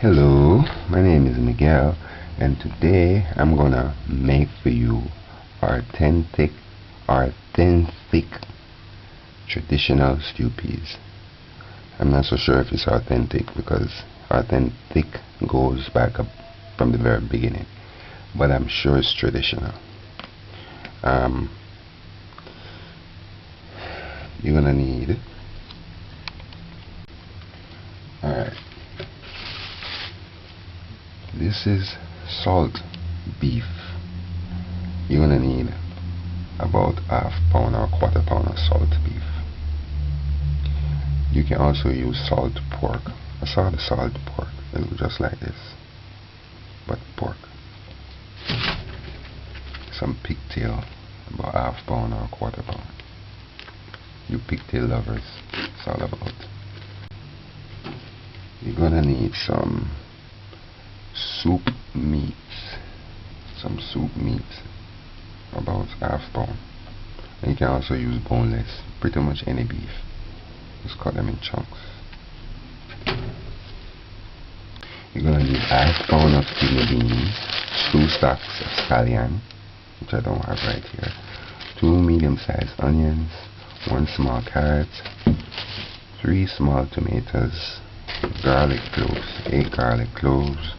Hello, my name is Miguel, and today I'm gonna make for you authentic traditional stew peas. I'm not so sure if it's authentic because authentic goes back up from the very beginning, but I'm sure it's traditional. You're gonna need, alright, this is salt beef. You're gonna need about half pound or quarter pound of salt beef. You can also use salt pork. I saw the salt pork. It looks just like this, but pork. Some pigtail, about half pound or quarter pound. You pigtail lovers, it's all about. You're gonna need some soup meats. About half pound. And you can also use boneless, pretty much any beef. Just cut them in chunks. You're gonna need half pound of kidney beans, 2 stalks of scallion, which I don't have right here, 2 medium-sized onions, 1 small carrot, 3 small tomatoes, garlic cloves, 8 garlic cloves,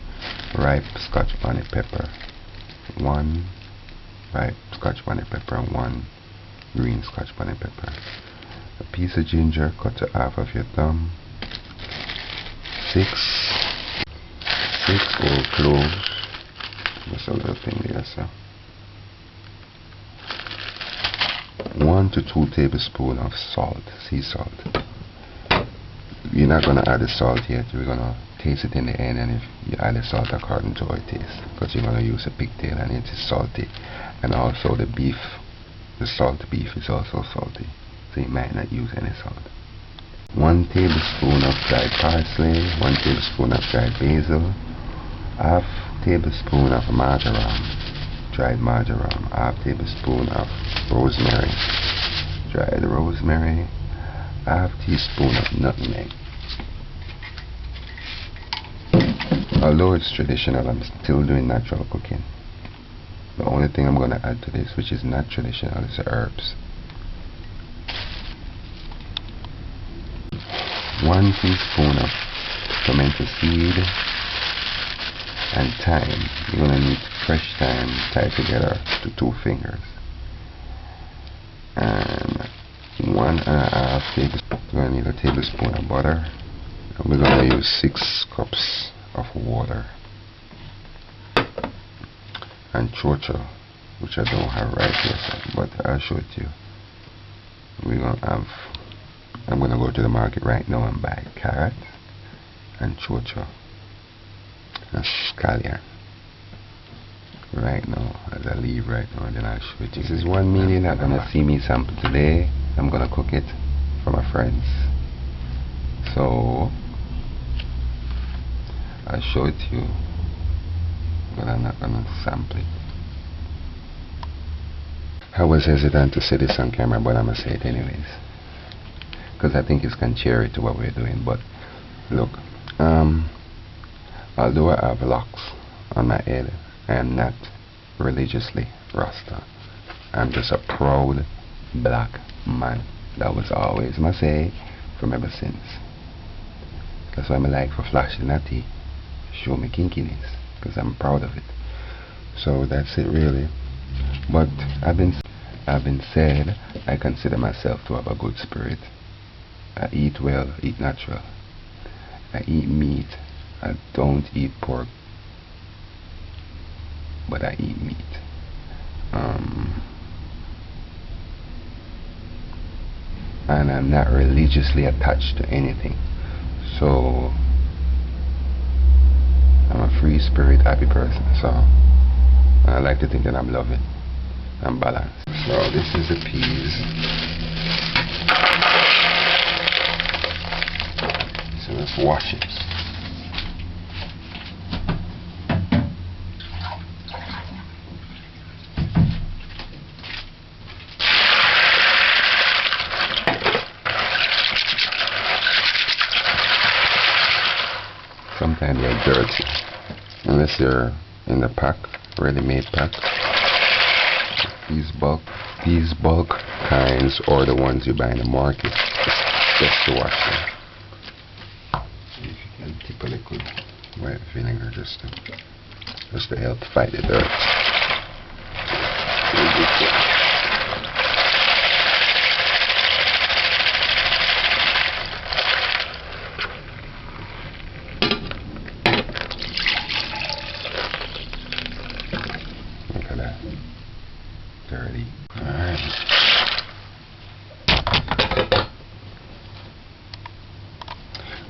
ripe Scotch bonnet pepper, 1 ripe Scotch bonnet pepper and 1 green Scotch bonnet pepper, a piece of ginger cut to half of your thumb, 6 whole cloves, just a little thing there, so 1 to 2 tablespoons of salt, sea salt. You're not going to add the salt yet, we're going to taste it in the end, and if you add the salt according to how it tastes, because you're going to use a pigtail and it is salty, and also the beef, the salt beef is also salty, so you might not use any salt. 1 tablespoon of dried parsley, 1 tablespoon of dried basil, half tablespoon of marjoram, dried marjoram, half tablespoon of rosemary, dried rosemary, half teaspoon of nutmeg. Although it's traditional, I'm still doing natural cooking. The only thing I'm going to add to this, which is not traditional, is the herbs. 1 teaspoon of pimento seed and thyme. You're going to need fresh thyme tied together to 2 fingers. And 1.5 tablespoons. We're going to need a tablespoon of butter. And we're going to use 6 cups of water. And chocho, which I don't have right here, but I'll show it to you. I'm going to go to the market right now and buy carrot and chocho and scallion right now, as I leave right now, and then I'll show it to you. This is 1 meal you're not going to see me sample today. I'm going to cook it for my friends, so I'll show it to you, but I'm not going to sample it. I was hesitant to say this on camera, but I'm going to say it anyways, because I think it's contrary to what we're doing. But look, although I have locks on my head, I am not religiously Rasta. I'm just a proud black man. That was always my say from ever since. That's why I like for flashing that tea, show me kinkiness, because I'm proud of it. So that's it really. But I've been said, I consider myself to have a good spirit. I eat well, eat natural. I eat meat. I don't eat pork, but I eat meat. And I'm not religiously attached to anything. So I'm a free spirit, happy person. So I like to think that I'm loving and balanced. So this is the peas. So let's wash it. and they're dirty. Unless they're in the pack, ready-made pack. These bulk kinds or the ones you buy in the market, it's best to wash them. If you can tip a liquid white vinegar just to help fight the dirt. Look at that. Dirty. Alright.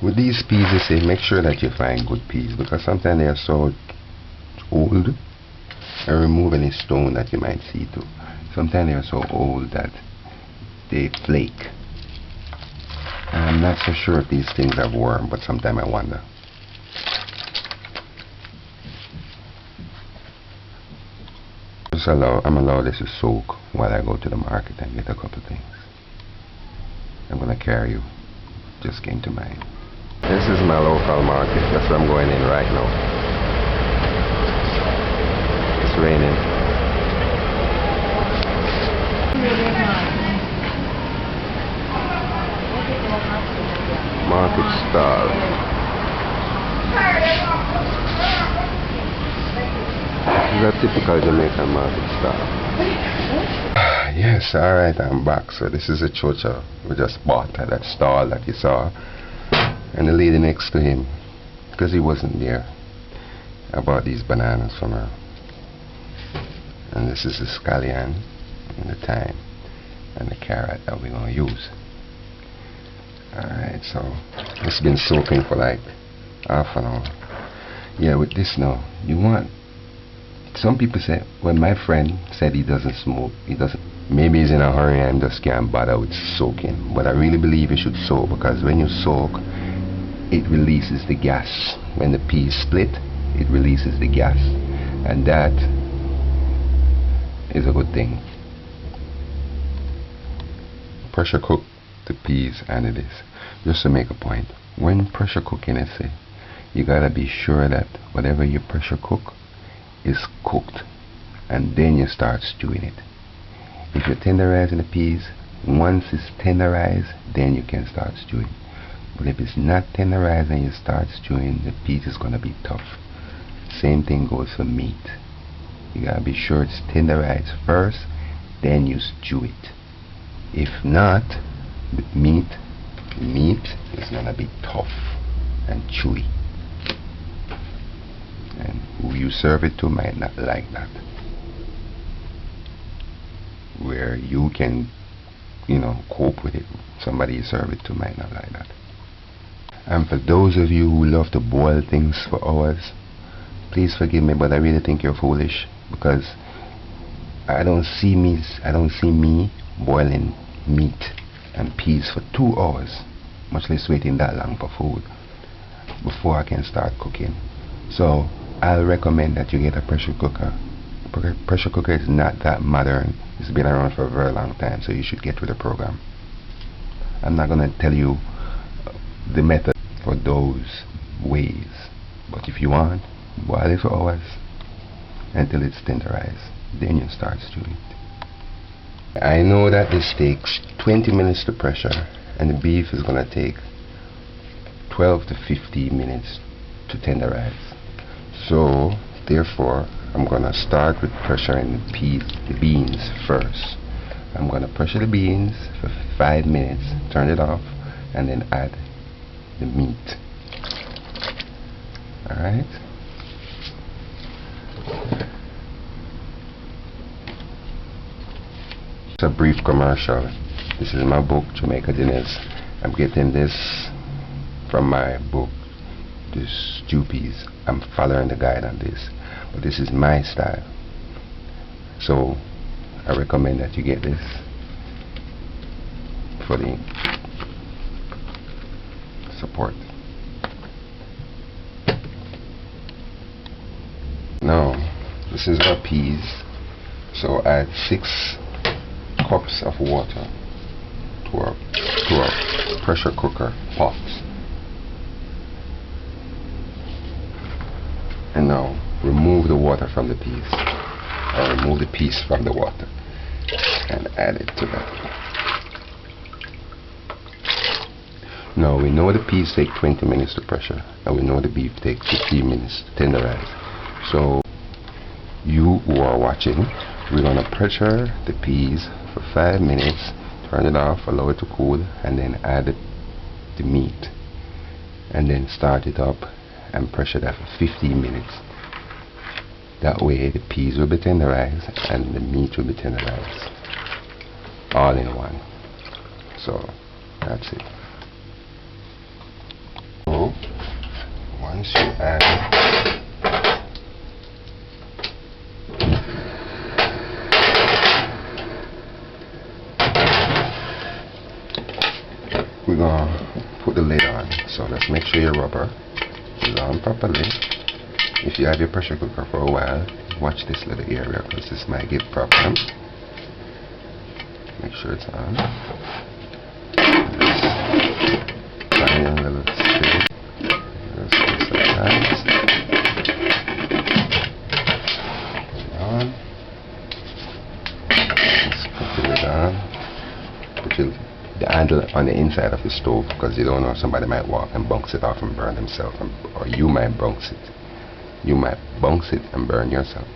With these peas, they say make sure that you find good peas, because sometimes they are so old, and remove any stone that you might see too. Sometimes they are so old that they flake. And I'm not so sure if these things have worm, but sometimes I wonder. I'm allowed this to soak while I go to the market and get a couple things. I'm gonna carry you. Just came to mind. This is my local market. That's where I'm going in right now. It's raining. Market stall. This is a typical Jamaican market stall. Yes, alright, I'm back. So this is a chocha we just bought at that stall that you saw. And the lady next to him, because he wasn't there, I bought these bananas from her. And this is the scallion and the thyme and the carrot that we're going to use. Alright, so it's been soaking for like half an hour. Yeah, with this now, you want, some people say, well, my friend said he doesn't smoke, maybe he's in a hurry and just can't bother with soaking. But I really believe you should soak, because when you soak, it releases the gas. When the peas split, it releases the gas, and that is a good thing. Pressure cook the peas, and it is. Just to make a point, when pressure cooking, I say, you gotta be sure that whatever you pressure cook is cooked, and then you start stewing it. If you're tenderizing the peas, once it's tenderized, then you can start stewing. But if it's not tenderized and you start stewing, the peas is gonna be tough. Same thing goes for meat. You gotta be sure it's tenderized first, then you stew it. If not, with meat is gonna be tough and chewy, and who you serve it to might not like that. Where you can, cope with it, somebody you serve it to might not like that. And for those of you who love to boil things for hours, please forgive me, but I really think you're foolish, because I don't see me boiling meat and peas for 2 hours, much less waiting that long for food, before I can start cooking. So I'll recommend that you get a pressure cooker. Pressure cooker is not that modern. It's been around for a very long time, so you should get with the program. I'm not gonna tell you the method for those ways, but if you want, boil it for hours until it's tenderized, then you start stewing it. I know that this takes 20 minutes to pressure, and the beef is gonna take 12 to 15 minutes to tenderize. So therefore, I'm gonna start with pressuring the beans first. I'm gonna pressure the beans for 5 minutes, turn it off, and then add the meat. Alright? It's a brief commercial. This is my book, Jamaica Dinners. I'm getting this from my book, the stew peas. I'm following the guide on this, but this is my style, so I recommend that you get this for the support. Now this is our peas, so add 6 cups of water to our pressure cooker pot. And now remove the water from the peas, or remove the peas from the water and add it to that. Now we know the peas take 20 minutes to pressure, and we know the beef takes 15 minutes to tenderize. So you who are watching, we're going to pressure the peas for 5 minutes, turn it off, allow it to cool, and then add the meat, and then start it up and pressure that for 15 minutes. That way the peas will be tenderized and the meat will be tenderized all in one. So that's it. So once you add we're gonna put the lid on, so let's make sure your rubber is on properly. If you have your pressure cooker for a while, watch this little area because this might give problems. Make sure it's on. Find a little space. Just like that. Put it on. Just put the lid on. Put the handle on the inside of the stove, because you don't know, somebody might walk and bounce it off and burn themselves, or you might bounce it. You might bounce it and burn yourself.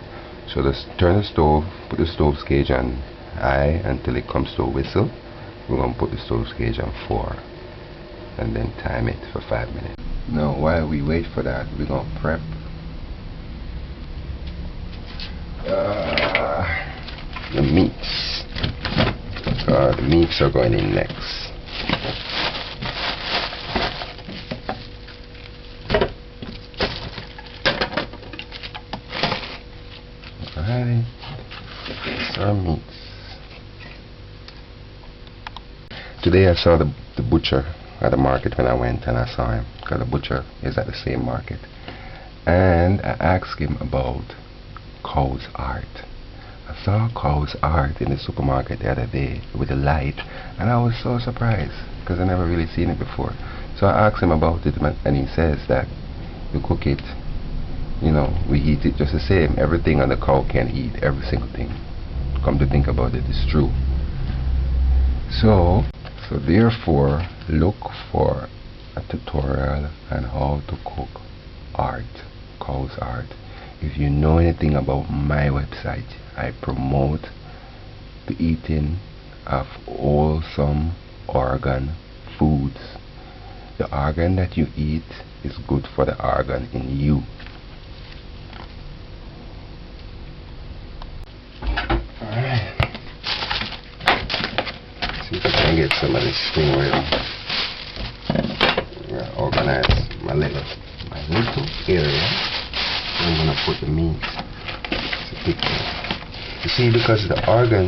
So just turn the stove, put the stove gauge on high until it comes to a whistle. We're going to put the stove gauge on 4 and then time it for 5 minutes. Now while we wait for that, we're going to prep the meats. The meats are going in next. Alright, some meats. Today I saw the butcher at the market when I went, and I saw him because the butcher is at the same market, and I asked him about cow's art. I saw cow's art in the supermarket the other day with the light, and I was so surprised because I never really seen it before. So I asked him about it, and he says that you cook it, you know, we eat it just the same. Everything on the cow can eat, every single thing. Come to think about it, it's true. So therefore, look for a tutorial on how to cook art, cow's art. If you know anything about my website, I promote the eating of wholesome organ foods. The organ that you eat is good for the organ in you. Alright. See if I can get some of this thing ready. Organize my little area. I'm gonna put the meat. It's a big thing. You see, because the organ,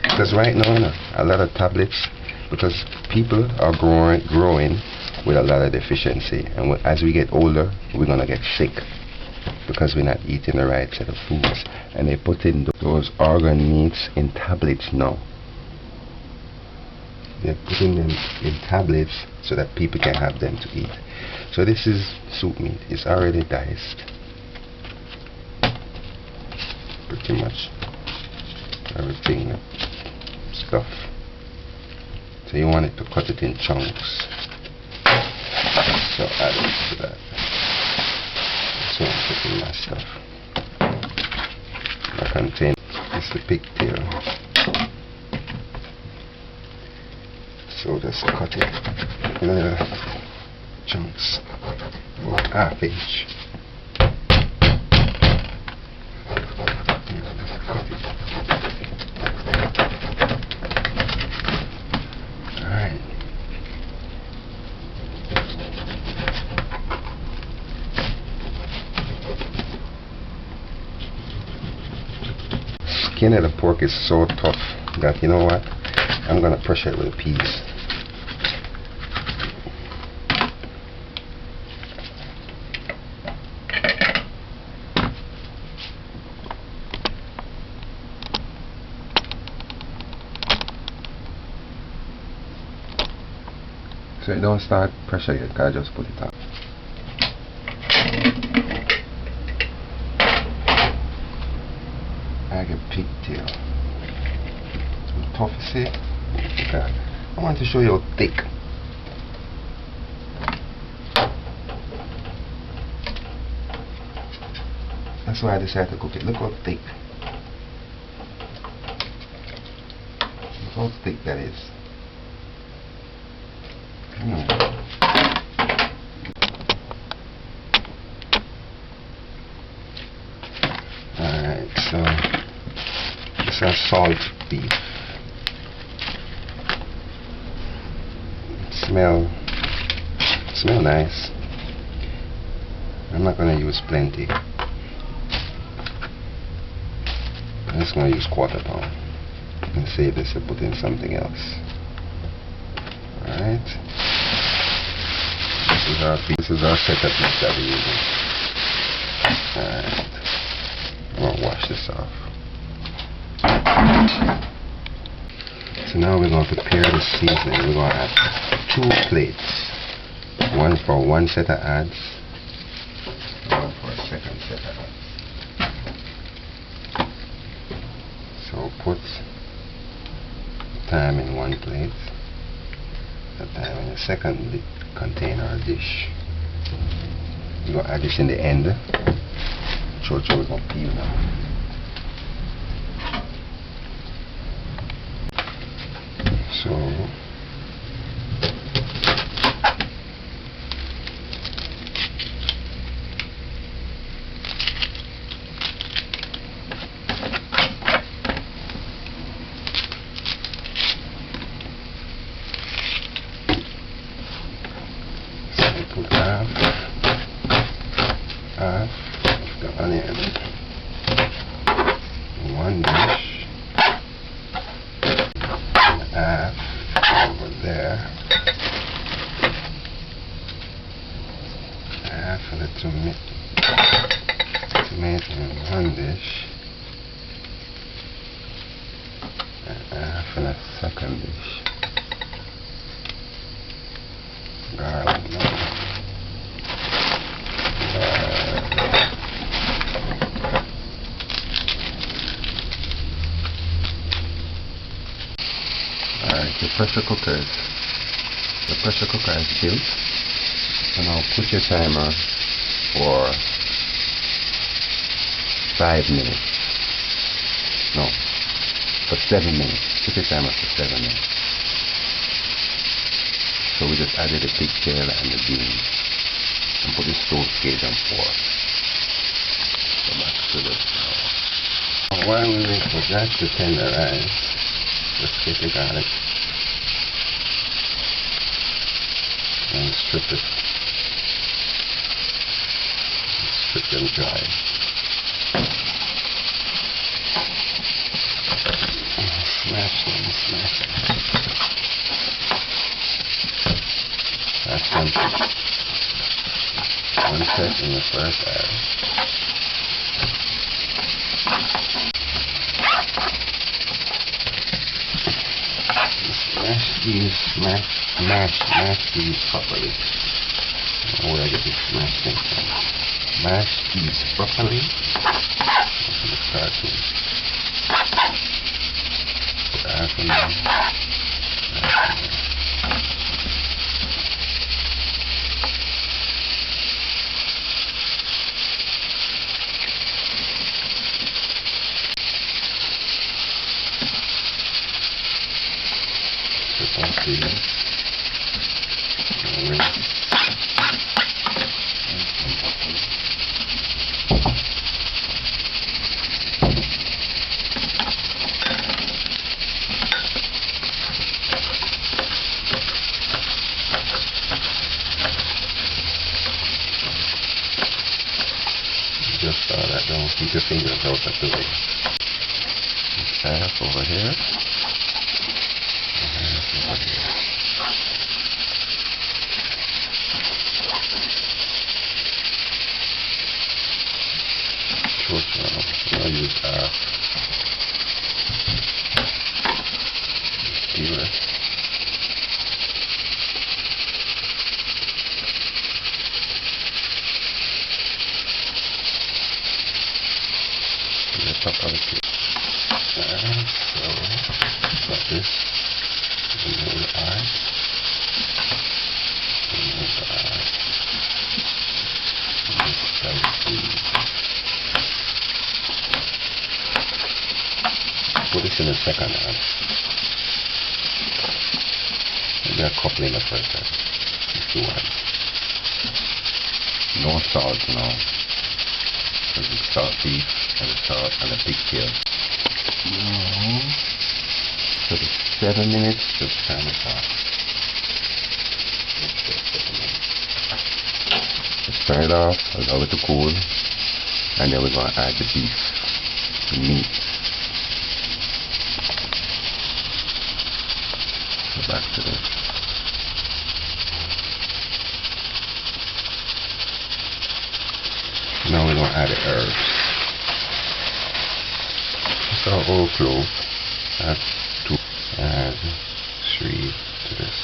because right now a lot of tablets, because people are growing with a lot of deficiency, and as we get older, we're gonna get sick because we're not eating the right set of foods, and they put in those organ meats in tablets now. They're putting them in tablets so that people can have them to eat. So this is soup meat. It's already diced. Pretty much everything stuff. So you want it to cut it in chunks. So add it to that. So I'm putting my stuff. I contain is the pigtail. So just cut it in little chunks, about ½ inch. Cut it. Alright. Skin of the pork is so tough that, you know what, I'm gonna pressure it with the peas. So you don't start pressure yet, I just put it on. like a pigtail. Too tough, you see? Okay. I want to show you how thick. That's why I decided to cook it. Look how thick. Look how thick that is. Alright, so this is salt beef. Smell nice. I'm not gonna use plenty. I'm just gonna use quarter pound and save this to put in something else. Alright. This is our setup that we're using. Alright. I'm gonna wash this off. So now we're gonna prepare the seasoning. We're gonna add 2 plates. One for one set of ads, one for a second set of ads. So put thyme in one plate, the thyme in the second container or dish. We're going to add this in the end. Show you we're going to peel now. So put half of the onion in one dish, and half over there, half of the tomato in one dish, and half in the second dish. Garlic. Alright, the pressure cooker is built. So now put your timer for 5 minutes. No, for 7 minutes. Put your timer for 7 minutes. So we just added the pigtail and the beans and put the stove gauge on 4. Go back to this now. While we wait for that to tenderize, just get the garlic and strip it. Strip them dry. Smash them. That's one set in the first ad. Mash these properly. Where I get this smash thing from. Mash these properly. I'm going to start with. Put half in there. Just that don't keep your fingers out of the way. Half over here. Half over here. Short round. I'll use half. Peel it. Top of the peel. Alright, so got this. Remove the eye. Remove the eye. Put this in the second hand. Maybe a couple in the first hand. These two hands. No salt now. Because it's salt beef and the salt and the pigtail. So the 7 minutes, just turn it off. Just turn it off, allow it to cool, and then we're going to add the beef, the meat. So back to this. Now we're going to add the herbs. So our whole clove, add 2, add 3 to this.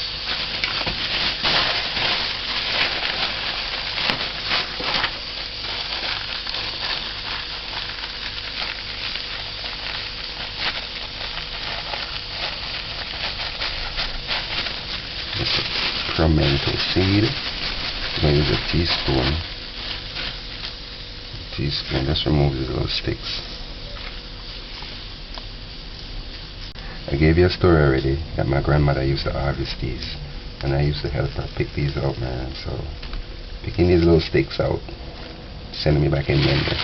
Pimento seed. I'm going to use a teaspoon. Just remove these little sticks. I gave you a story already that my grandmother used to harvest these, and I used to help her pick these out, man. So picking these little sticks out, sending me back in memory.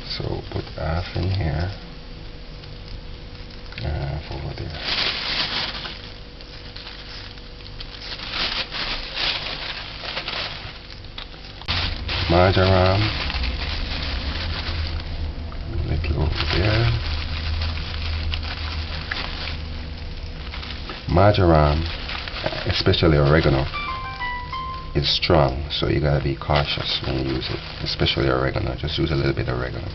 So put half in here, half over there. Marjoram, a little over there. Marjoram, especially oregano, is strong, so you gotta be cautious when you use it, especially oregano. Just use a little bit of oregano.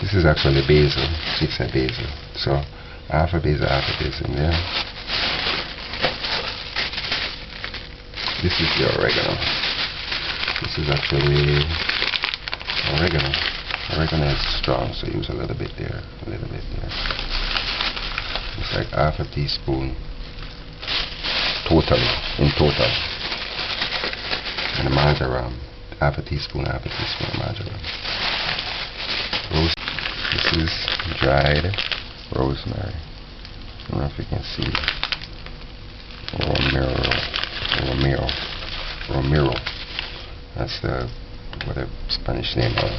This is actually basil, it's a basil. So half a basil in there. This is the oregano. This is actually oregano. Oregano is strong, so use a little bit there, a little bit there. It's like half a teaspoon totally, in total. And the marjoram, half a teaspoon of marjoram. This is dried rosemary. I don't know if you can see it. Romero. That's the whatever Spanish name or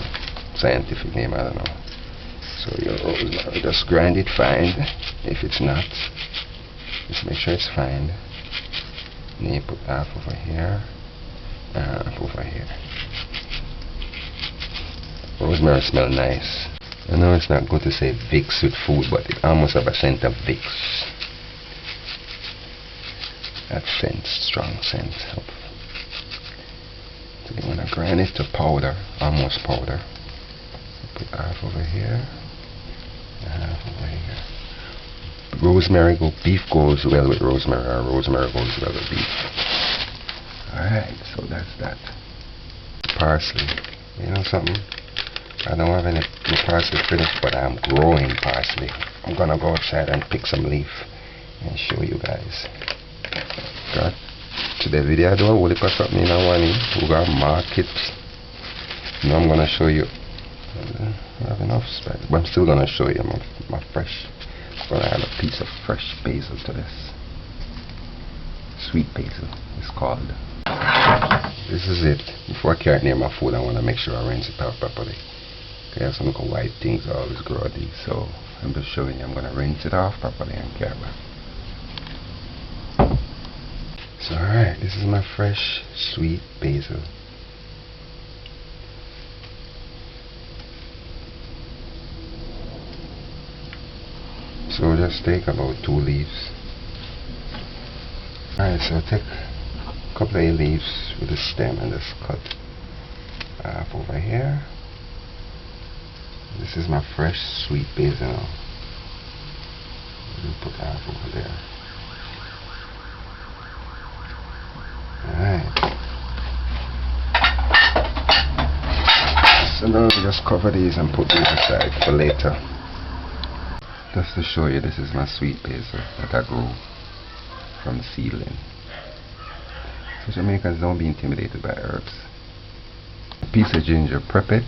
scientific name, I don't know. So your rosemary, just grind it fine. If it's not, just make sure it's fine. And then you put half over here, half over here. Rosemary smells nice. I know it's not good to say Vicks with food, but it almost have a scent of Vicks. That scent, strong scent. So you want to grind it to powder, almost powder. Put half over here, half over here. Rosemary, beef goes well with rosemary, or rosemary goes well with beef. Alright, so that's that. Parsley. You know something? I don't have any parsley finished, but I'm growing parsley. I'm gonna go outside and pick some leaf and show you guys. Got today video I do will cut something in a one we got markets. Now I'm gonna show you I have enough space, but I'm still gonna show you my fresh. I'm gonna add a piece of fresh basil to this. Sweet basil it's called. This is it. Before I carry it near my food, I wanna make sure I rinse it out properly. Okay, some little white things always grow these, so I'm just showing you. I'm gonna rinse it off properly and carry it back. So alright, this is my fresh sweet basil. So just take about 2 leaves. Alright, so take a couple of leaves with the stem and just cut half over here. This is my fresh sweet basil now. Put half over there. just cover these and put these aside for later. Just to show you, this is my sweet basil that I grew from seedling. So Jamaicans, don't be intimidated by herbs. A piece of ginger, prep it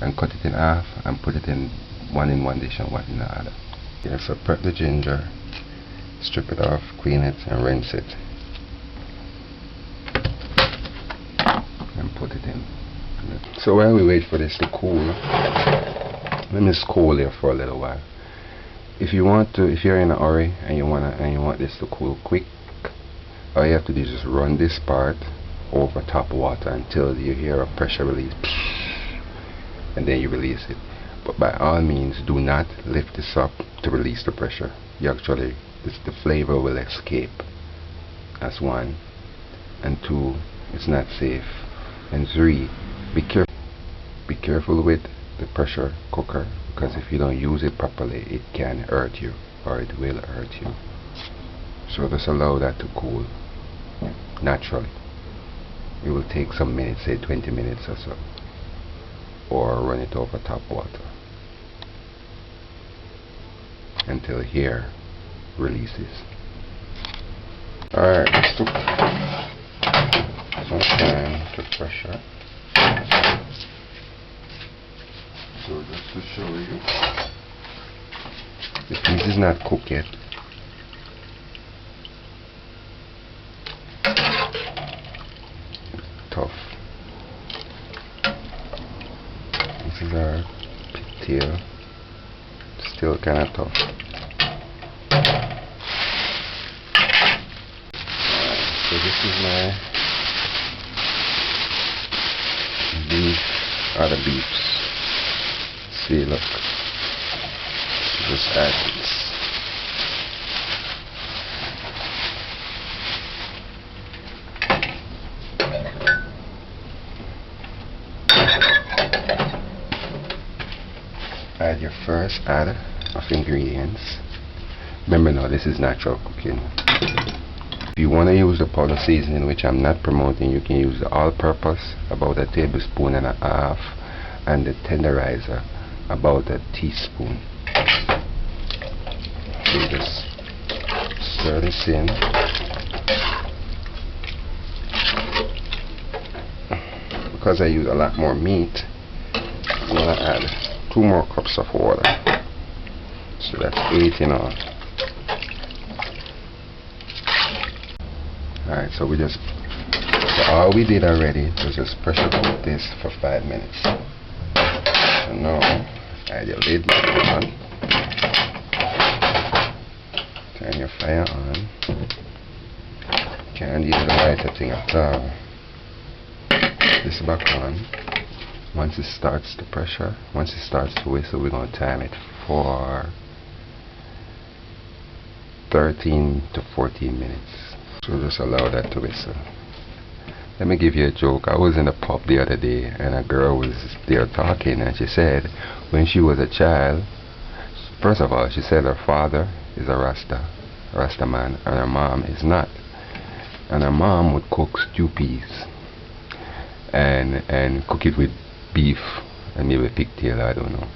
and cut it in half and put it in one dish and one in the other. Yeah, so prep the ginger, strip it off, clean it and rinse it and put it in. So while we wait for this to cool, let me just cool here for a little while. If you're in a hurry and you want this to cool quick, all you have to do is just run this part over top water until you hear a pressure release, and then you release it. But by all means, do not lift this up to release the pressure. The flavor will escape. That's one. And two, it's not safe. And three, be careful with the pressure cooker, because if you don't use it properly, it can hurt you, or it will hurt you. So just allow that to cool naturally. It will take some minutes, say 20 minutes or so, or run it over top water until here releases. Alright, this took some time to pressure. So just to show you, the piece is not cooked yet. Tough. This is our pigtail. Still kind of tough. So this is my beef, other beefs. See, look, just add this. Add your first add of ingredients. Remember now, this is natural cooking. If you want to use the powder seasoning, which I'm not promoting, you can use the all-purpose, about a tablespoon and a half, and the tenderizer, about a teaspoon. So you just stir this in. Because I use a lot more meat, I'm going to add 2 more cups of water. So that's 8 in all. Alright, so all we did already was just pressure cook this for 5 minutes. So now, add your lid back on. Turn your fire on. Can't use the lighter thing at all. This back on. Once it starts to pressure, once it starts to whistle, we're going to time it for 13 to 14 minutes. So just allow that to whistle. Let me give you a joke. I was in a pub the other day and a girl was there talking, and she said when she was a child, first of all, she said her father is a Rasta man, and her mom is not. And her mom would cook stew peas and cook it with beef and maybe pigtail, I don't know.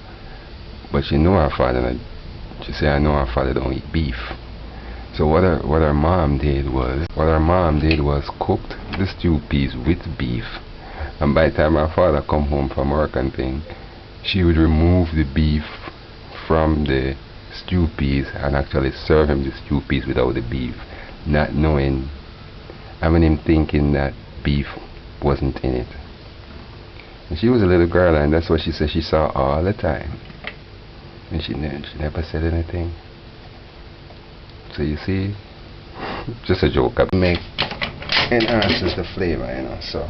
But she knew her father, she said, I know her father don't eat beef. So what her mom did was cooked the stew peas with beef, and by the time her father come home from work and thing, she would remove the beef from the stew peas and actually serve him the stew peas without the beef, not knowing, having him thinking that beef wasn't in it. And she was a little girl, and that's what she said she saw all the time, and she never said anything. So you see, just a joke. I make enhances the flavor, you know. So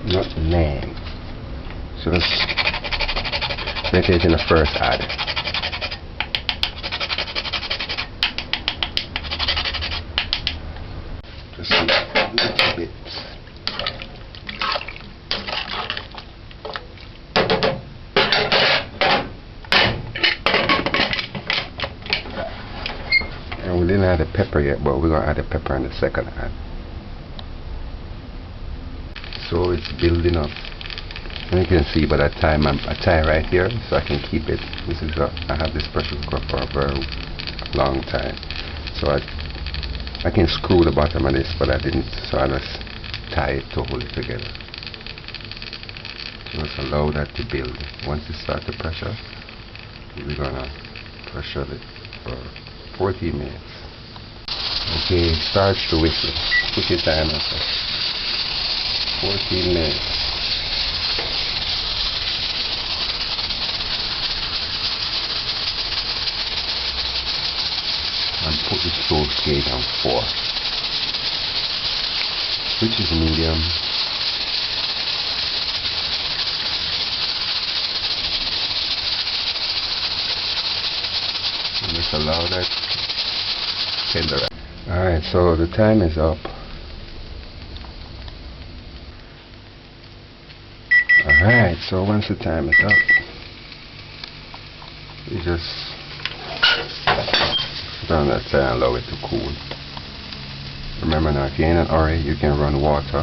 nutmeg. So let's make it in the first add. Just a little bit. add the pepper yet, but we're gonna add the pepper in the second hand. So it's building up. And you can see by that time I tie right here so I can keep it. I have this pressure cooker for a very long time. So I can screw the bottom of this, but I didn't, so I just tie it to hold it together. Just allow that to build. Once it starts to pressure, we're gonna pressure it for 14 minutes. Okay, it starts to whistle. Put your timer for 14 minutes. And put the stove scale on 4, which is medium. And just allow that tender. Alright, so the time is up. Alright, so once the time is up, you just down that side and allow it to cool. Remember now, if you're in an hurry, you can run water.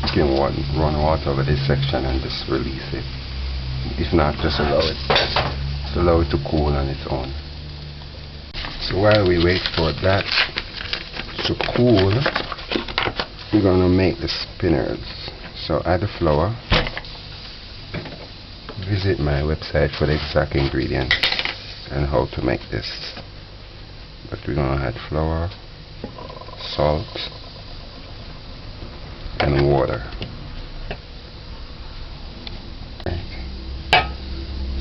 You can run water over this section and just release it. If not, just allow it to cool on its own. So while we wait for that to cool, we're gonna make the spinners. So add the flour. Visit my website for the exact ingredients and how to make this. But we're gonna add flour, salt, and water.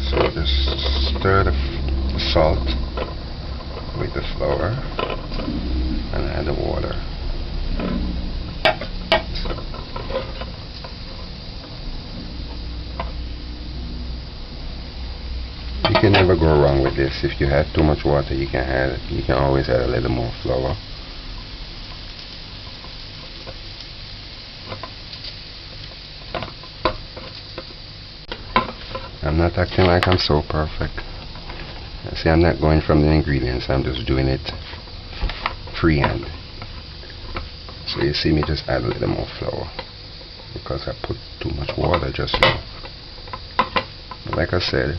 So just stir the salt with the flour and add the water. You can never go wrong with this. If you have too much water, you can always add a little more flour. I'm not acting like I'm so perfect. See, I'm not going from the ingredients, I'm just doing it freehand. So you see me just add a little more flour because I put too much water just now. Like I said,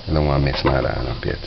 I don't want to mess my line up yet.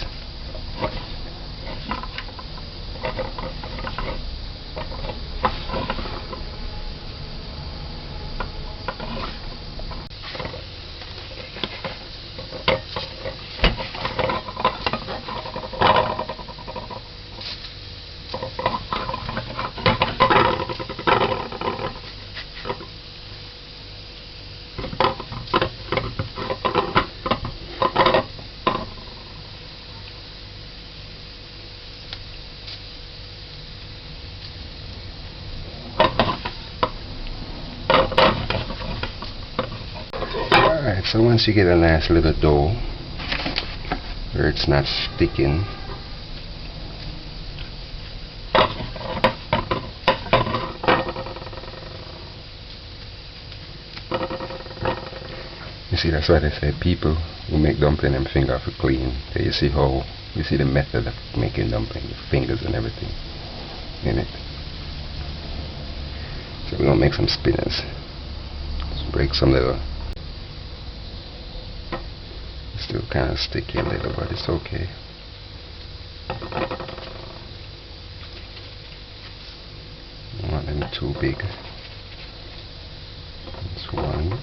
Alright, so once you get a nice little dough where it's not sticking, you see, that's why they say people who make dumpling and finger are clean. So you see the method of making dumpling, the fingers and everything in it. So we're gonna make some spinners. Let's break some little. Still kind of sticky a little, but it's okay. Don't want them too big. That's 1,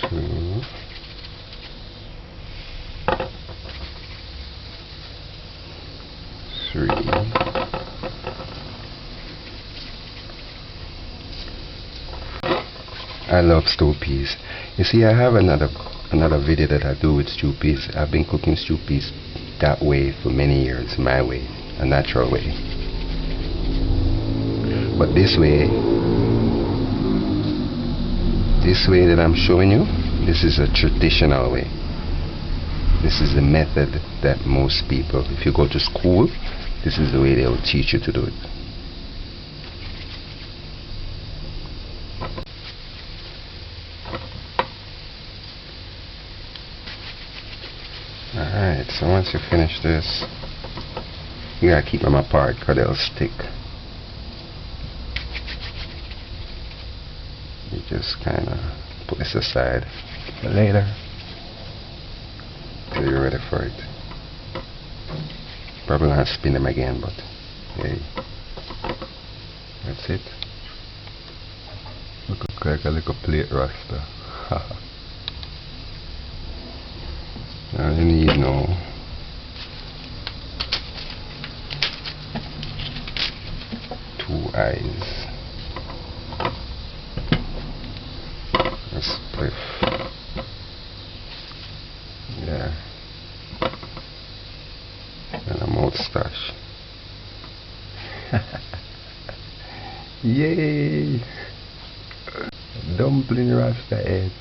2, 3. I love stew peas. You see, I have another video that I do with stew peas. I've been cooking stew peas that way for many years, my way, a natural way. But this way that I'm showing you, this is a traditional way. This is the method that most people, if you go to school, this is the way they will teach you to do it. Alright, once you finish this, you gotta keep them apart because they'll stick. You just kinda put this aside for later till you're ready for it. Probably gonna spin them again, but hey, that's it. Look like a little plate rasta. Now you need no two eyes. A spliff. Yeah. And a moustache. Yay! Dumpling rasta head.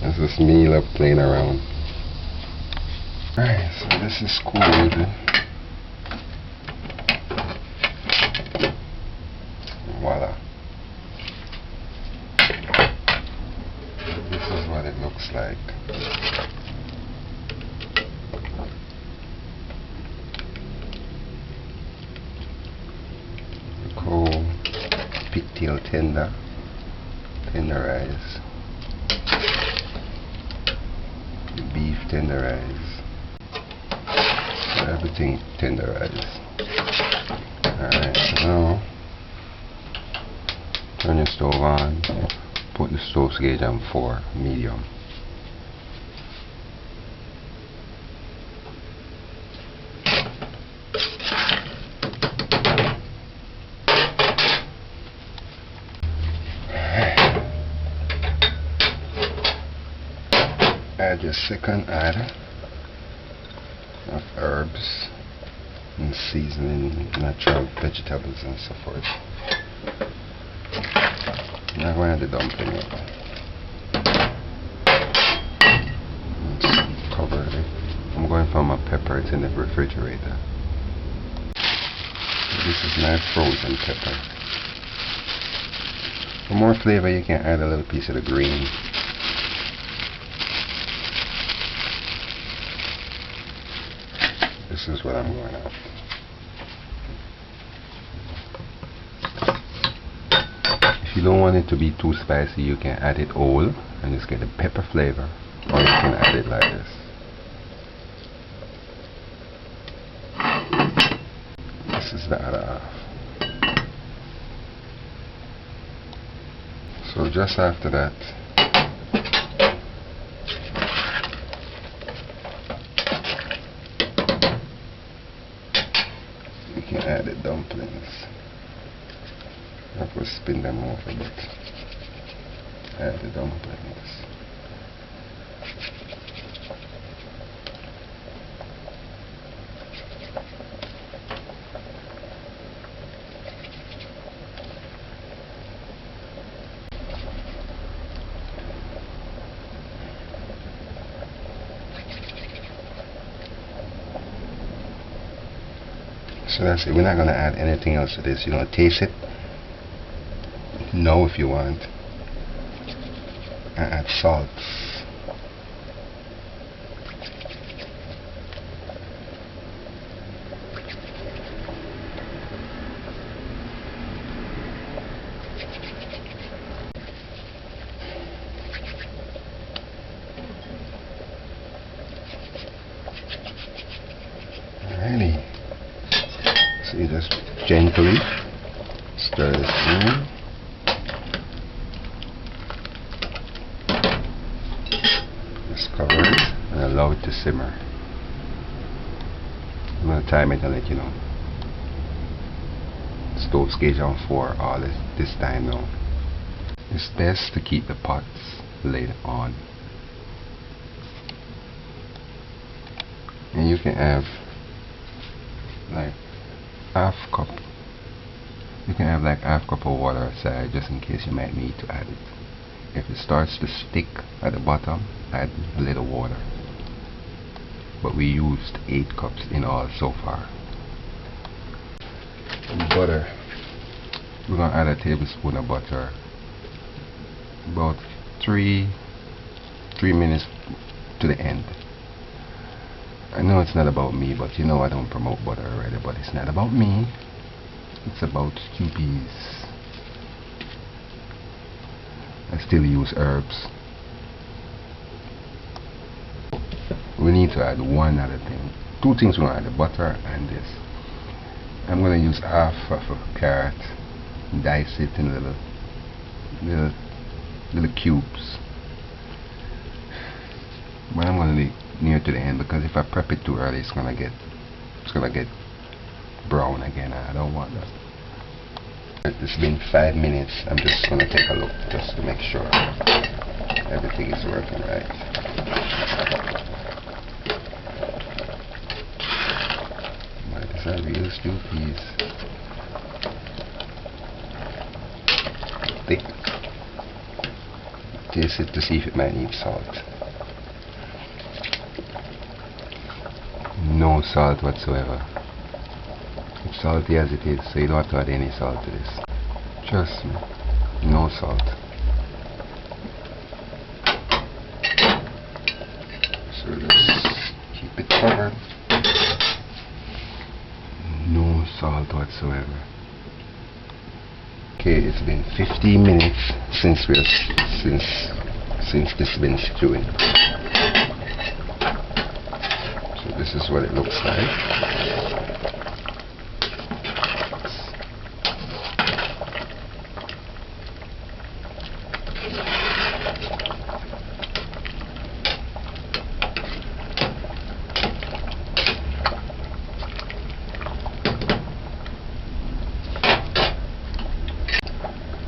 This is me love playing around. Alright, so this is cool. Voila. This is what it looks like. Cool. Pigtail tenderized. Beef tenderized. Everything tenderized. Alright, so now turn your stove on. Put the stove gauge on 4, medium. Add your second add of herbs and seasoning, natural vegetables and so forth. Now I'm going to add the dumpling in. Let's cover it. I'm going for my pepper, it's in the refrigerator. This is my frozen pepper. For more flavor you can add a little piece of the green. This is what I'm going after. If you don't want it to be too spicy, you can add it whole and just get the pepper flavor, or you can add it like this. This is the other half. So just after that, you can add the dumplings. I will spin them over a bit. Add the dumplings. So that's it. We're not going to add anything else to this. You're going to taste it. Know if you want. And add salt. Alrighty. So you just gently stir this in. Just cover it and allow it to simmer. I'm going to time it and let you know. Stove gauge on 4 all this time now. It's best to keep the pots lid on. And you can have like half cup. You can have like half cup of water aside just in case you might need to add it. If it starts to stick at the bottom, add a little water. But we used 8 cups in all so far. Butter. We're gonna add a tablespoon of butter. About 3 minutes to the end. I know it's not about me, but you know I don't promote butter already, but it's not about me. It's about stew peas. I still use herbs. We need to add one other thing. Two things we're going to add, the butter and this. I'm going to use half of a carrot, dice it in little cubes. But I'm going to leave near to the end, because if I prep it too early, it's going to get brown again. I don't want that. It's been 5 minutes. I'm just going to take a look just to make sure everything is working right. These are real stew peas. Thick. Taste it to see if it might need salt. No salt whatsoever. It's salty as it is, so you don't have to add any salt to this. Trust me, no salt. So just keep it covered. No salt whatsoever. Okay, it's been 15 minutes since this has been stewing. So this is what it looks like.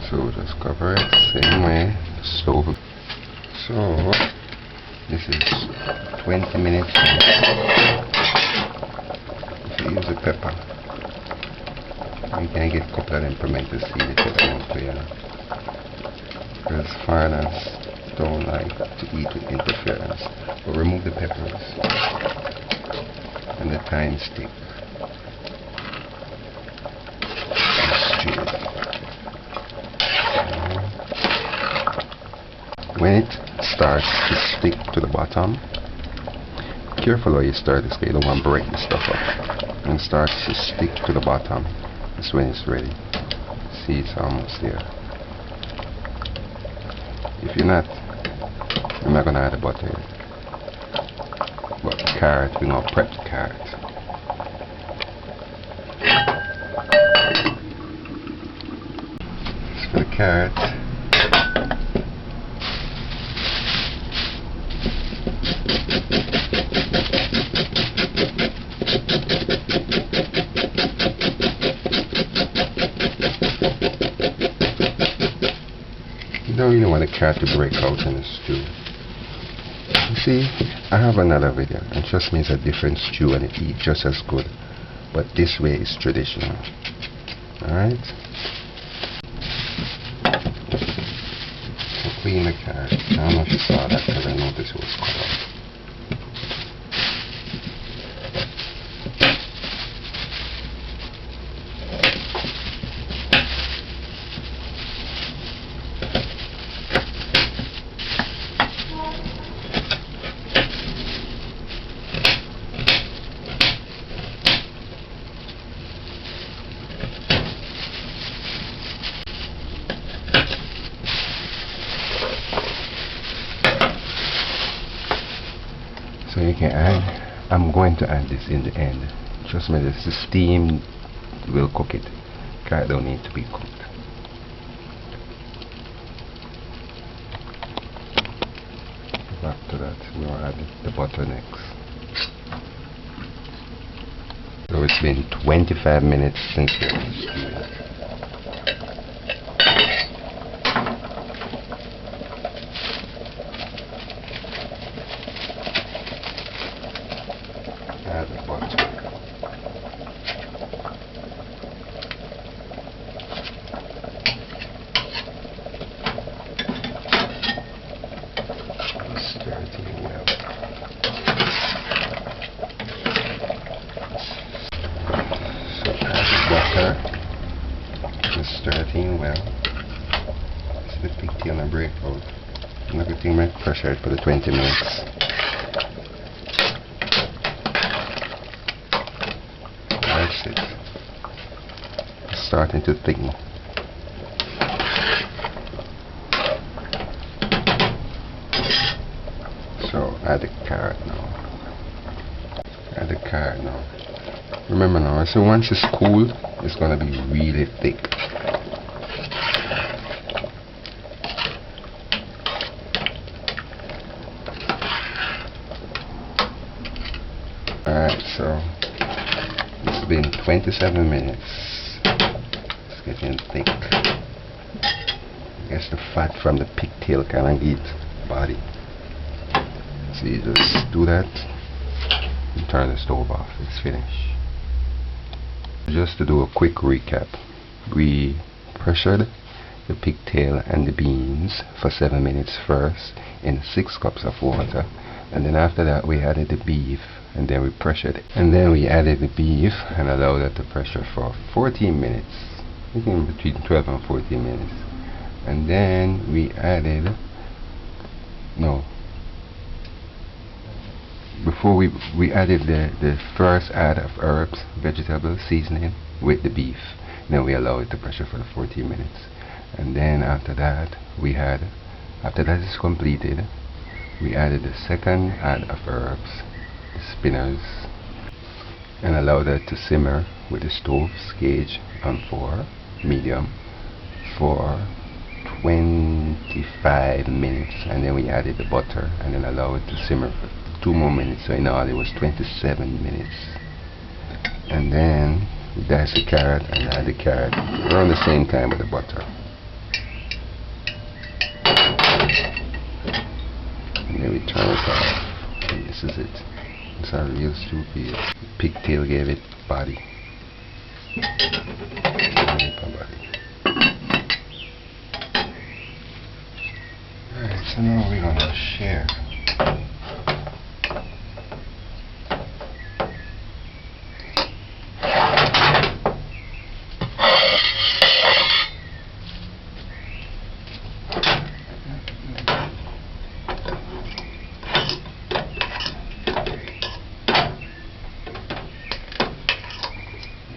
So just cover it same way, stove. So this is 20 minutes. If you use a pepper, you can get a couple of them pimento seeds if you want to, you know. Because foreigners don't like to eat with interference. But remove the peppers and the thyme stick. When it starts to stick to the bottom, careful how you stir this, because you don't want to break the stuff up. When it starts to stick to the bottom, that's when it's ready. See, it's almost there. If you're not, I'm not going to add the butter yet. But the carrot, we're going to prep the carrot. As for the carrot, you don't really want the carrot to break out in the stew. You see, I have another video, and trust me, it's a different stew and it eats just as good. But this way is traditional. Alright? So clean the carrot. I don't know if you saw that because I noticed it was cut off. So you can add, I'm going to add this in the end. Trust me, this is steam will cook it. Carrot don't need to be cooked. After that, we'll add the butter next. So it's been 25 minutes since we stewed. Add the butter. Stir it in well. So add the butter. Just stir it in well. See the pigtail and break out. pressure it for the 20 minutes. That's it. It's starting to thicken. So add the carrot now. Add the carrot now. Remember now, so once it's cooled, it's gonna be really thick. Alright, so it's been 27 minutes. It's getting thick. I guess the fat from the pigtail kind of get body. So you just do that and turn the stove off. It's finished. Just to do a quick recap, we pressured the pigtail and the beans for 7 minutes first in 6 cups of water, and then after that we added the beef, and then we pressured it, and then we added the beef and allowed it to pressure for 14 minutes, I think between 12 and 14 minutes, and then we added before we added the first add of herbs, vegetable seasoning with the beef. Then we allow it to pressure for the 14 minutes, and then after that is completed, we added the second add of herbs, the spinners, and allow that to simmer with the stove gauge on 4 medium for 25 minutes, and then we added the butter and then allow it to simmer for 2 more minutes. So in all it was 27 minutes, and then we dice the carrot and add the carrot around the same time with the butter, and then we turn it off, and this is it. It's our real stew peas. Pigtail gave it body. Alright, so now we're gonna share.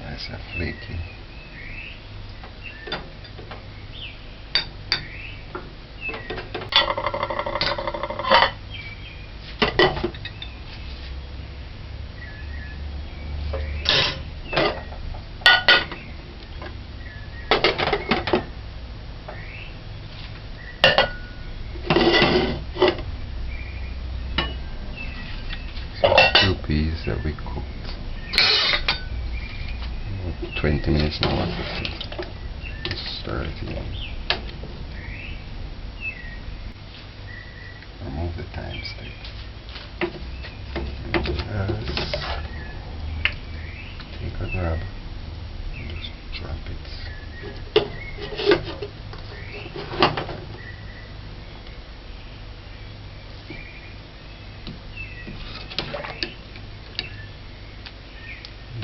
Nice and flaky. Stew peas that we cooked 20 minutes now. Just stir it in. Remove the time stick. Just take a grab and just drop it.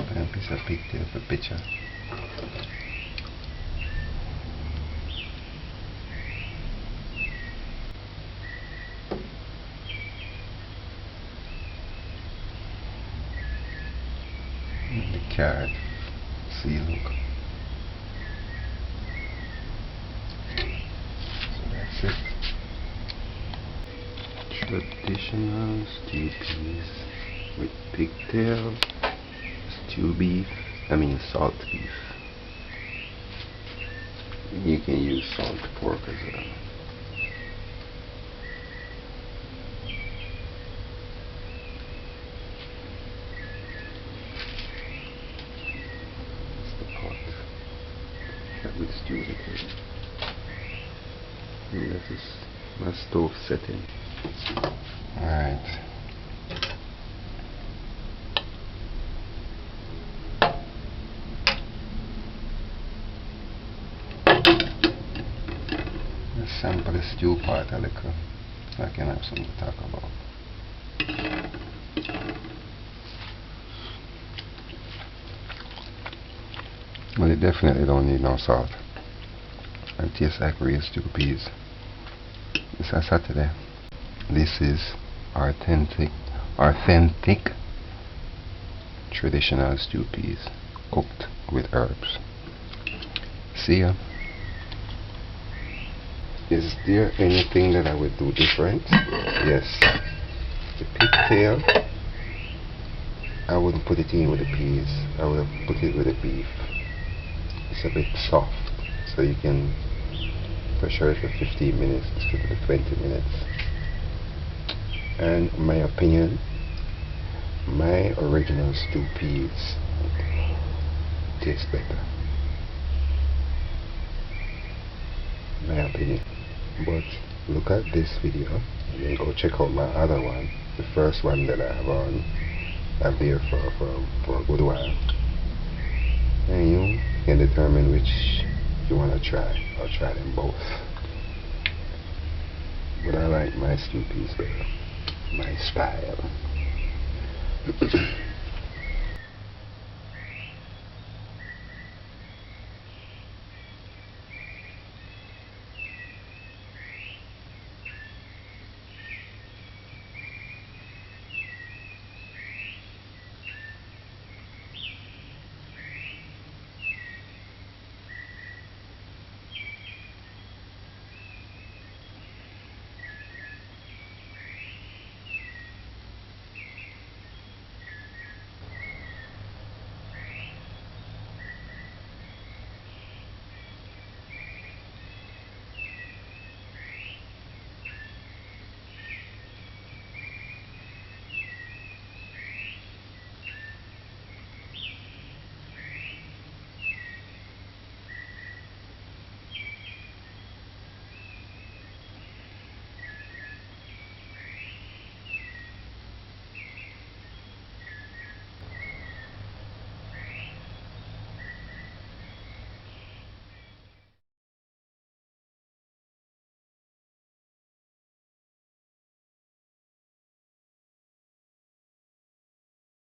And a piece of pigtail for picture. And the carrot. See, look. So that's it. Traditional stew peas with pigtail, stew beef, salt beef. You can use salt pork as well. That's the pot that we stew it in. And this is my stove setting. Alright. Let's sample the stew part a little, so I can have something to talk about. Well, it definitely don't need no salt. It tastes like real stew peas. It's a Saturday. This is authentic traditional stew peas cooked with herbs. See ya. Is there anything that I would do different? Yes. The pigtail, I wouldn't put it in with the peas. I would have put it with the beef. It's a bit soft, so you can pressure it for 15 minutes instead of the 20 minutes. And in my opinion, my original stew peas taste better. My opinion. But look at this video and then go check out my other one, the first one that I have on. I've there for a good while, and you can determine which you want to try. I'll try them both, but I like my stew peas better, my style.